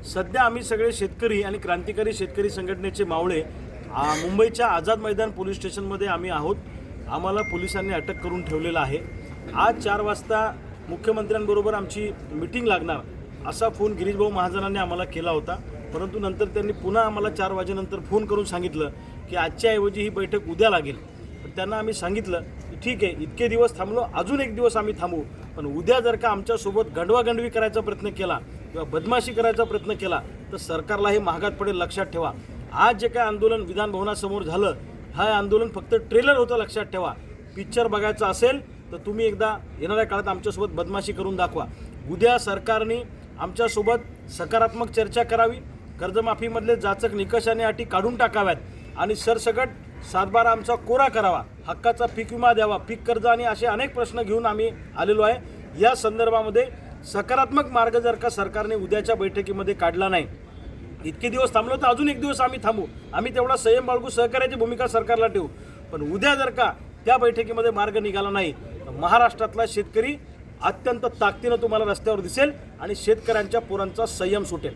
सध्या आम्ही सगळे शेतकरी आणि क्रांतिकारी शेतकरी संघटनेचे मावळे मुंबईच्या आझाद मैदान पोलीस स्टेशनमध्ये आम्ही आहोत। आम्हाला पोलिसांनी अटक करून ठेवलेलं आहे। आज 4 वाजता मुख्यमंत्र्यांबरोबर आमची मीटिंग लागणार असा फोन गिरीश भाऊ महाजनांनी आम्हाला केला होता, परंतु नंतर त्यांनी पुन्हा आम्हाला 4 वाजेनंतर फोन करून सांगितलं की आजच्या ऐवजी ही बैठक उद्या लागेल। पण त्यांना आम्ही सांगितलं की ठीक आहे, इतके दिवस थांबलो, अजून एक दिवस आम्ही थांबू, पण उद्या जर का आमच्यासोबत गंडवागंडवी करायचा प्रयत्न केला किंवा बदमाशी करायचा प्रयत्न केला तर सरकारला हे महागात पडेल, लक्षात ठेवा। आज जे काय आंदोलन विधान भवनासमोर झालं, हा आंदोलन फक्त ट्रेलर होतं, लक्षात ठेवा। पिक्चर बघायचा असेल तर तुम्ही एकदा येणाऱ्या काळात आमच्यासोबत बदमाशी करून दाखवा। उद्या सरकारने आमच्यासोबत सकारात्मक चर्चा करावी, कर्जमाफीमधले जाचक निकषाने अटी काढून टाकाव्यात आणि सरसकट 7/12 आमचा कोरा करावा, हक्काचा पीक विमा द्यावा, पीक कर्ज आणि असे अनेक प्रश्न घेऊन आम्ही आलेलो आहे। या संदर्भामध्ये सकारात्मक मार्ग जर का सरकारने उद्याच्या बैठकीमध्ये काढला नाही, इतके दिवस थांबलो तर अजून एक दिवस आम्ही थांबू, आम्ही तेवढा संयम बाळगू, सहकार्याची भूमिका सरकारला ठेवू। पण उद्या जर का त्या बैठकीमध्ये मार्ग निघाला नाही तर महाराष्ट्रातला शेतकरी अत्यंत ताकदीनं तुम्हाला रस्त्यावर दिसेल आणि शेतकऱ्यांच्या पोरांचा संयम सुटेल।